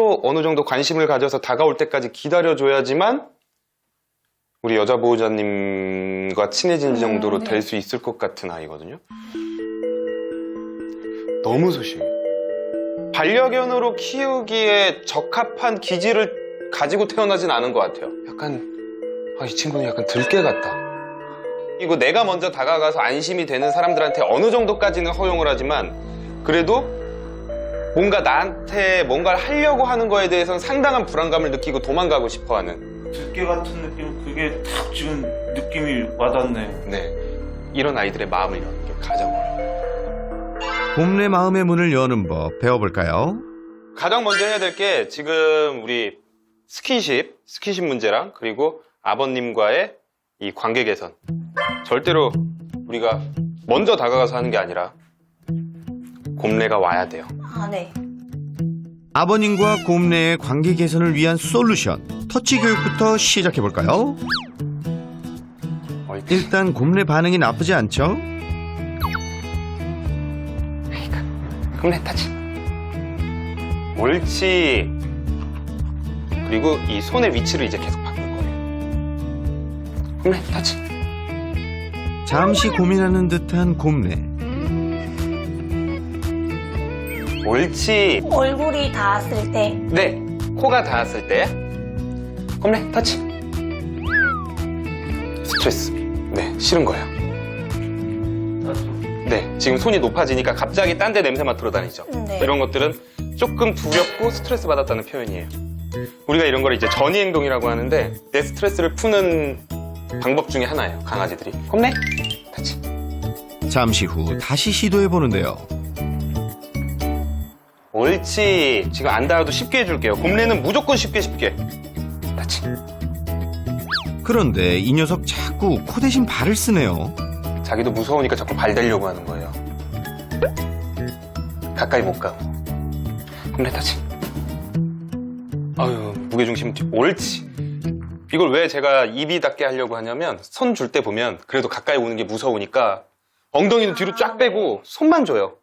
또 어느 정도 관심을 가져서 다가올 때까지 기다려줘야지만 우리 여자 보호자님과 친해진 정도로 네. 될 수 있을 것 같은 아이거든요. 너무 소심해. 반려견으로 키우기에 적합한 기질을 가지고 태어나진 않은 것 같아요. 약간 이 친구는 약간 들깨 같다. 이거 내가 먼저 다가가서 안심이 되는 사람들한테 어느 정도까지는 허용을 하지만 그래도 뭔가 나한테 뭔가를 하려고 하는 거에 대해서는 상당한 불안감을 느끼고 도망가고 싶어하는. 들깨 같은 느낌, 그게 탁 지금 느낌이 와닿네요. 네, 이런 아이들의 마음을 여는 게 가장 어려워요. 곰내 마음의 문을 여는 법 배워볼까요? 가장 먼저 해야 될 게 지금 우리 스킨십 문제랑 그리고 아버님과의 이 관계 개선. 절대로 우리가 먼저 다가가서 하는 게 아니라 곰내가 와야 돼요. 아, 네. 아버님과 곰내의 관계 개선을 위한 솔루션 터치 교육부터 시작해볼까요? 일단 곰내 반응이 나쁘지 않죠? 곰내 타치. 옳지. 그리고 이 손의 위치를 이제 계속 바꿀 거예요. 곰내 타치. 잠시 고민하는 듯한 곰내. 옳지. 얼굴이 닿았을 때. 네, 코가 닿았을 때 곰내 터치. 스트레스. 네, 싫은 거예요. 네, 지금 손이 높아지니까 갑자기 딴 데 냄새 맡으러 다니죠. 네. 이런 것들은 조금 두렵고 스트레스 받았다는 표현이에요. 우리가 이런 걸 이제 전이 행동이라고 하는데 내 스트레스를 푸는 방법 중에 하나예요. 강아지들이 곰내 터치. 잠시 후 다시 시도해보는데요. 옳지. 지금 안 닿아도 쉽게 해줄게요. 곰내는 무조건 쉽게 터치. 그런데 이 녀석 자꾸 코 대신 발을 쓰네요. 자기도 무서우니까 자꾸 발 대려고 하는 거예요. 가까이 못 가고. 곰내 터치. 아유, 무게중심 옳지. 이걸 왜 제가 입이 닿게 하려고 하냐면 손 줄 때 보면 그래도 가까이 오는 게 무서우니까 엉덩이는 뒤로 쫙 빼고 손만 줘요.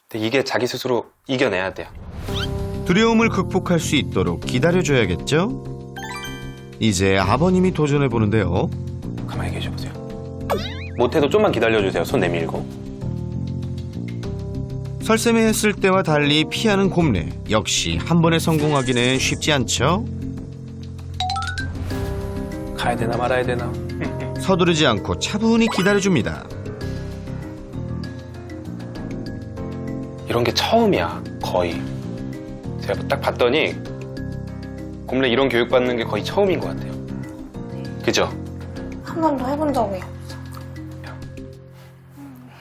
근데 이게 자기 스스로 이겨내야 돼요. 두려움을 극복할 수 있도록 기다려줘야겠죠? 이제 아버님이 도전해보는데요. 가만히 계셔보세요. 못해도 좀만 기다려주세요. 손 내밀고. 설쌤이 했을 때와 달리 피하는 곰내. 역시 한 번에 성공하기는 쉽지 않죠? 가야 되나 말아야 되나. 서두르지 않고 차분히 기다려줍니다. 이런 게 처음이야, 거의. 제가 딱 봤더니 곰내 이런 교육 받는 게 거의 처음인 것 같아요. 그죠? 한 번도 해본 적이 없어.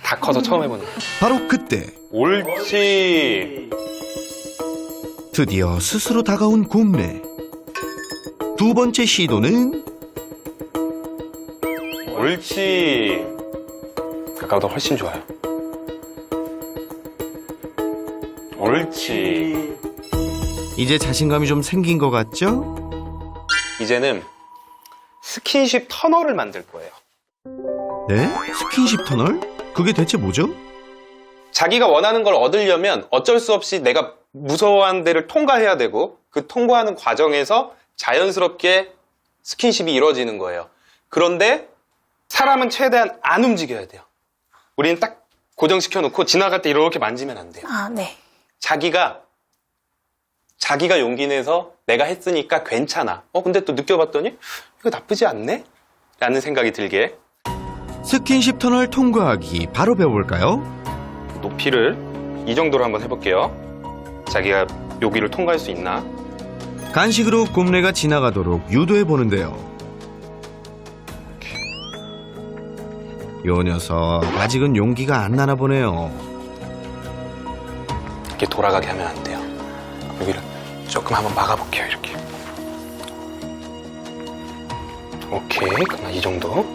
다 커서 처음 해보는 거예요. 바로 그때 옳지. 드디어 스스로 다가온 곰내. 두 번째 시도는 옳지. 아까보다 훨씬 좋아요. 옳지. 이제 자신감이 좀 생긴 것 같죠? 이제는 스킨십 터널을 만들 거예요. 네? 스킨십 터널? 그게 대체 뭐죠? 자기가 원하는 걸 얻으려면 어쩔 수 없이 내가 무서워하는 데를 통과해야 되고 그 통과하는 과정에서 자연스럽게 스킨십이 이루어지는 거예요. 그런데 사람은 최대한 안 움직여야 돼요. 우리는 딱 고정시켜 놓고 지나갈 때 이렇게 만지면 안 돼요. 아, 네. 자기가 용기 내서 내가 했으니까 괜찮아. 근데 또 느껴봤더니 이거 나쁘지 않네? 라는 생각이 들게. 스킨십 터널 통과하기 바로 배워볼까요? 높이를 이 정도로 한번 해볼게요. 자기가 여기를 통과할 수 있나? 간식으로 곰내가 지나가도록 유도해보는데요. 요 녀석 아직은 용기가 안 나나 보네요. 이렇게 돌아가게 하면 안 돼요. 여기를 조금 한번 막아볼게요. 이렇게. 오케이. 그럼 이 정도.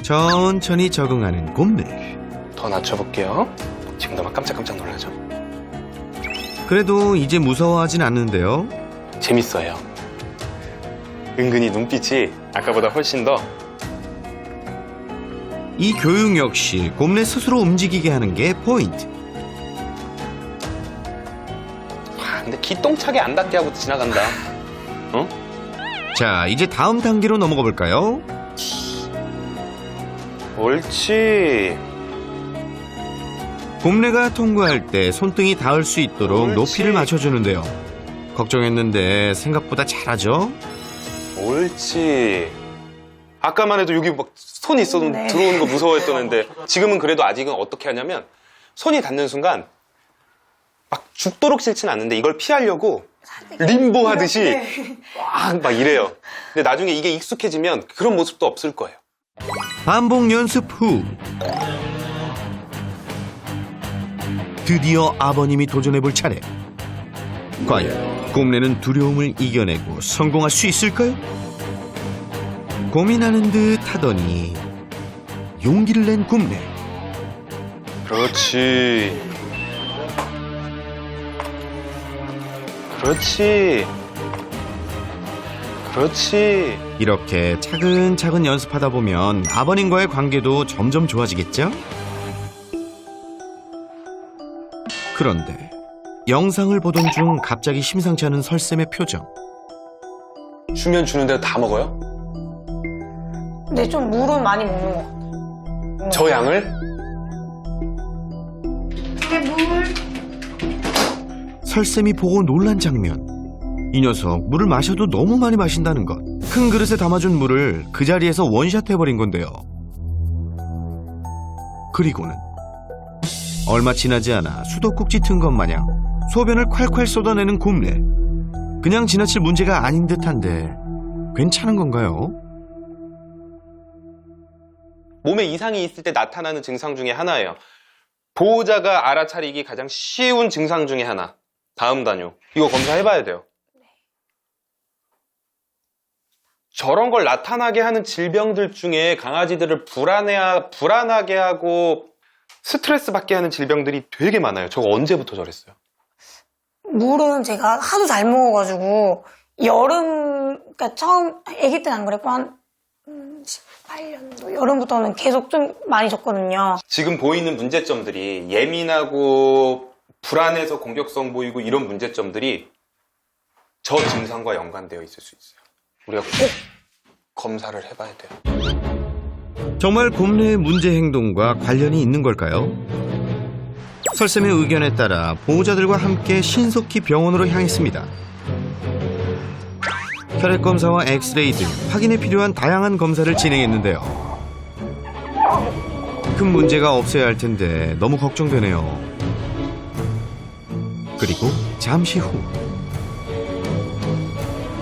천천히 적응하는 곰내. 더 낮춰볼게요. 지금도 막 깜짝깜짝 놀라죠? 그래도 이제 무서워하진 않는데요. 재밌어요. 은근히 눈빛이 아까보다 훨씬 더. 이 교육 역시 곰내 스스로 움직이게 하는 게 포인트. 근데 근데 기똥차게 안 닿게 하고 지나간다. 어? 자, 이제 다음 단계로 넘어가 볼까요? 옳지. 곰내가 통과할 때 손등이 닿을 수 있도록 옳지. 높이를 맞춰주는데요. 걱정했는데 생각보다 잘하죠? 옳지. 아까만 해도 여기 막 손이 있어도 네. 들어오는 거 무서워했었는데 지금은 그래도 아직은 어떻게 하냐면 손이 닿는 순간 막 죽도록 싫진 않은데 이걸 피하려고 림보 하듯이 막 이래요. 근데 나중에 이게 익숙해지면 그런 모습도 없을 거예요. 반복 연습 후 드디어 아버님이 도전해볼 차례. 과연 곰내는 두려움을 이겨내고 성공할 수 있을까요? 고민하는 듯 하더니 용기를 낸 곰내. 그렇지. 그렇지. 그렇지. 이렇게 차근차근 연습하다 보면 아버님과의 관계도 점점 좋아지겠죠? 그런데 영상을 보던 중 갑자기 심상치 않은 설쌤의 표정. 주면 주는 대로 다 먹어요? 근데 좀 물은 많이 먹는 것 같아요. 저 양을? 설쌤이 보고 놀란 장면. 이 녀석 물을 마셔도 너무 많이 마신다는 것. 큰 그릇에 담아준 물을 그 자리에서 원샷 해버린 건데요. 그리고는 얼마 지나지 않아 수도꼭지 튼 것 마냥 소변을 콸콸 쏟아내는 곰내. 그냥 지나칠 문제가 아닌 듯한데 괜찮은 건가요? 몸에 이상이 있을 때 나타나는 증상 중에 하나예요. 보호자가 알아차리기 가장 쉬운 증상 중에 하나. 다음 단요. 이거 검사해봐야 돼요. 저런 걸 나타나게 하는 질병들 중에 강아지들을 불안하게 하고 스트레스 받게 하는 질병들이 되게 많아요. 저거 언제부터 저랬어요? 물은 제가 하도 잘 먹어가지고 그러니까 처음 아기 때는 안 그랬고 한 18년도 여름부터는 계속 좀 많이 줬거든요. 지금 보이는 문제점들이 예민하고 불안해서 공격성 보이고 이런 문제점들이 저 증상과 연관되어 있을 수 있어요. 우리가 꼭 검사를 해봐야 돼요. 정말 곰내의 문제 행동과 관련이 있는 걸까요? 설쌤의 의견에 따라 보호자들과 함께 신속히 병원으로 향했습니다. 혈액 검사와 엑스레이 등 확인에 필요한 다양한 검사를 진행했는데요. 큰 문제가 없어야 할 텐데 너무 걱정되네요. 그리고 잠시 후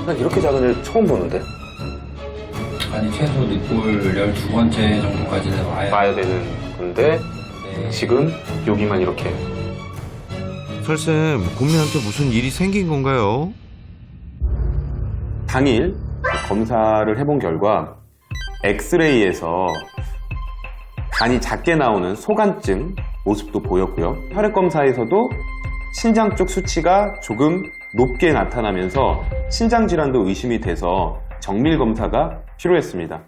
난 이렇게 작은 애 처음 보는데? 아니 최소 늑골 12번째 정도까지는 와야 되는 건데 네. 지금 여기만 이렇게. 설쌤, 곰내한테 무슨 일이 생긴 건가요? 당일 검사를 해본 결과 엑스레이에서 간이 작게 나오는 소간증 모습도 보였고요. 혈액 검사에서도 신장 쪽 수치가 조금 높게 나타나면서 신장 질환도 의심이 돼서 정밀 검사가 필요했습니다.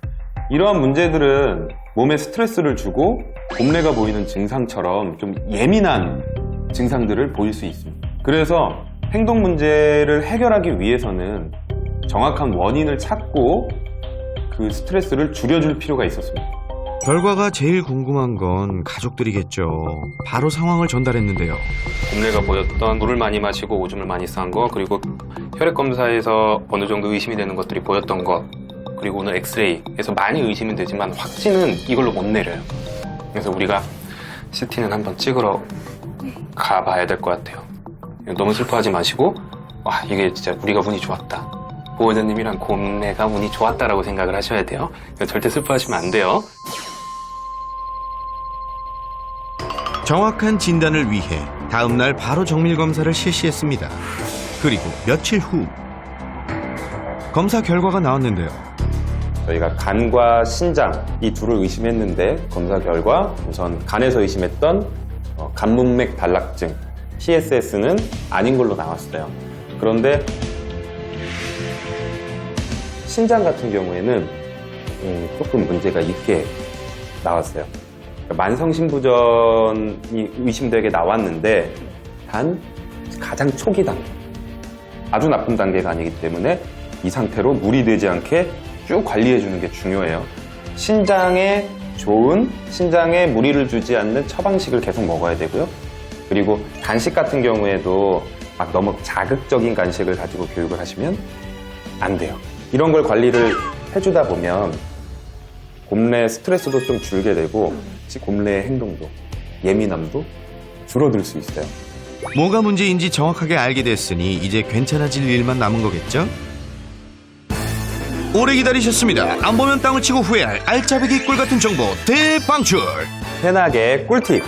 이러한 문제들은 몸에 스트레스를 주고 곰내가 보이는 증상처럼 좀 예민한 증상들을 보일 수 있습니다. 그래서 행동 문제를 해결하기 위해서는 정확한 원인을 찾고 그 스트레스를 줄여줄 필요가 있었습니다. 결과가 제일 궁금한 건 가족들이겠죠. 바로 상황을 전달했는데요. 곰내가 보였던 물을 많이 마시고 오줌을 많이 싼 거, 그리고 혈액 검사에서 어느 정도 의심이 되는 것들이 보였던 것, 그리고 오늘 엑스레이에서 많이 의심은 되지만 확진은 이걸로 못 내려요. 그래서 우리가 CT는 한번 찍으러 가봐야 될 것 같아요. 너무 슬퍼하지 마시고, 와, 이게 진짜 우리가 운이 좋았다. 보호자님이랑 곰내가 운이 좋았다라고 생각을 하셔야 돼요. 절대 슬퍼하시면 안 돼요. 정확한 진단을 위해 다음날 바로 정밀검사를 실시했습니다. 그리고 며칠 후 검사 결과가 나왔는데요. 저희가 간과 신장 이 둘을 의심했는데 검사 결과 우선 간에서 의심했던 간문맥 단락증 TSS는 아닌 걸로 나왔어요. 그런데 신장 같은 경우에는 조금 문제가 있게 나왔어요. 만성신부전이 의심되게 나왔는데 단 가장 초기 단계 아주 나쁜 단계가 아니기 때문에 이 상태로 물이 되지 않게 쭉 관리해주는 게 중요해요. 신장에 좋은, 신장에 무리를 주지 않는 처방식을 계속 먹어야 되고요. 그리고 간식 같은 경우에도 막 너무 자극적인 간식을 가지고 교육을 하시면 안 돼요. 이런 걸 관리를 해주다 보면 곰내 스트레스도 좀 줄게 되고 곰내의 행동도, 예민함도 줄어들 수 있어요. 뭐가 문제인지 정확하게 알게 됐으니 이제 괜찮아질 일만 남은 거겠죠? 오래 기다리셨습니다. 안 보면 땅을 치고 후회할 알짜배기 꿀 같은 정보 대방출. 편하게 꿀팁.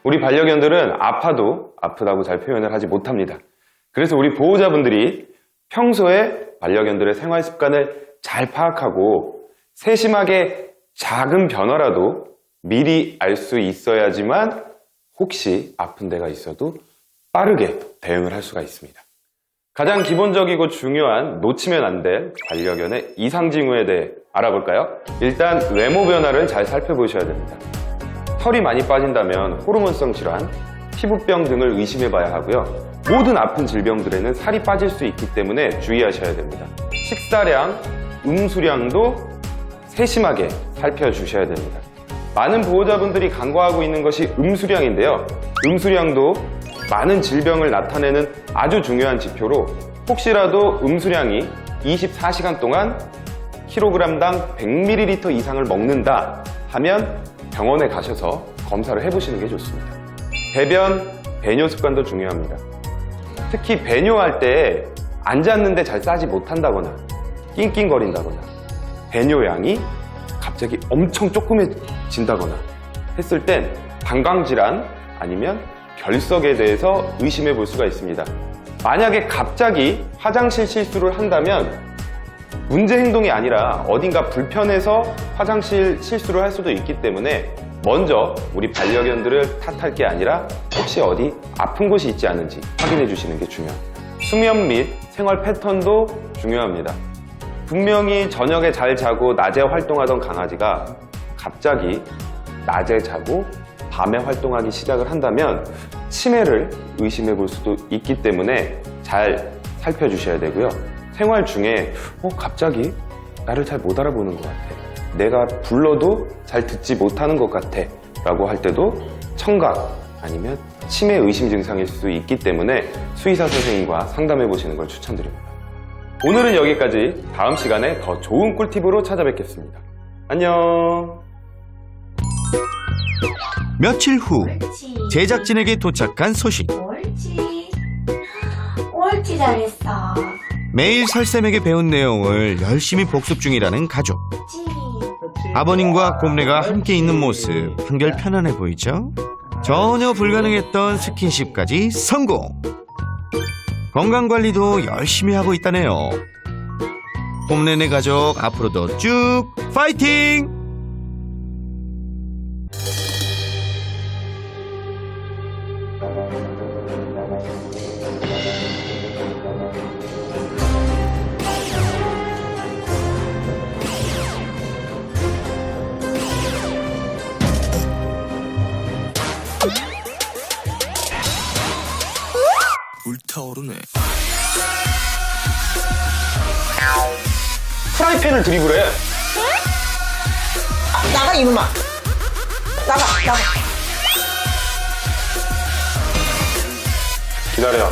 우리 반려견들은 아프다고 잘 표현을 하지 못합니다. 그래서 우리 보호자분들이 평소에 반려견들의 생활 습관을 잘 파악하고 세심하게 작은 변화라도 미리 알 수 있어야지만 혹시 아픈 데가 있어도 빠르게 대응을 할 수가 있습니다. 가장 기본적이고 중요한 놓치면 안 될 반려견의 이상 징후에 대해 알아볼까요? 일단 외모 변화를 잘 살펴보셔야 됩니다. 털이 많이 빠진다면 호르몬성 질환, 피부병 등을 의심해 봐야 하고요. 모든 아픈 질병들에는 살이 빠질 수 있기 때문에 주의하셔야 됩니다. 식사량, 음수량도 세심하게 살펴주셔야 됩니다. 많은 보호자분들이 간과하고 있는 것이 음수량인데요. 음수량도 많은 질병을 나타내는 아주 중요한 지표로 혹시라도 음수량이 24시간 동안 킬로그램당 100ml 이상을 먹는다 하면 병원에 가셔서 검사를 해보시는 게 좋습니다. 배변, 배뇨 습관도 중요합니다. 특히 배뇨할 때 앉았는데 잘 싸지 못한다거나 낑낑거린다거나 배뇨양이 갑자기 엄청 조그매진다거나 했을 땐 방광질환 아니면 결석에 대해서 의심해 볼 수가 있습니다. 만약에 갑자기 화장실 실수를 한다면 문제 행동이 아니라 어딘가 불편해서 화장실 실수를 할 수도 있기 때문에 먼저 우리 반려견들을 탓할 게 아니라 혹시 어디 아픈 곳이 있지 않은지 확인해 주시는 게 중요합니다. 수면 및 생활 패턴도 중요합니다. 분명히 저녁에 잘 자고 낮에 활동하던 강아지가 갑자기 낮에 자고 밤에 활동하기 시작을 한다면 치매를 의심해 볼 수도 있기 때문에 잘 살펴주셔야 되고요. 생활 중에 갑자기 나를 잘 못 알아보는 것 같아. 내가 불러도 잘 듣지 못하는 것 같아 라고 할 때도 청각 아니면 치매 의심 증상일 수 있기 때문에 수의사 선생님과 상담해 보시는 걸 추천드립니다. 오늘은 여기까지. 다음 시간에 더 좋은 꿀팁으로 찾아뵙겠습니다. 안녕. 며칠 후 제작진에게 도착한 소식. 옳지 잘했어. 매일 설쌤에게 배운 내용을 열심히 복습 중이라는 가족. 아버님과 곰내가 함께 있는 모습 한결 편안해 보이죠? 전혀 불가능했던 스킨십까지 성공! 건강관리도 열심히 하고 있다네요. 곰내네 가족 앞으로도 쭉 파이팅! 불타오르네. 프라이팬을 드리블해. 나가 이놈아. 나가. 기다려.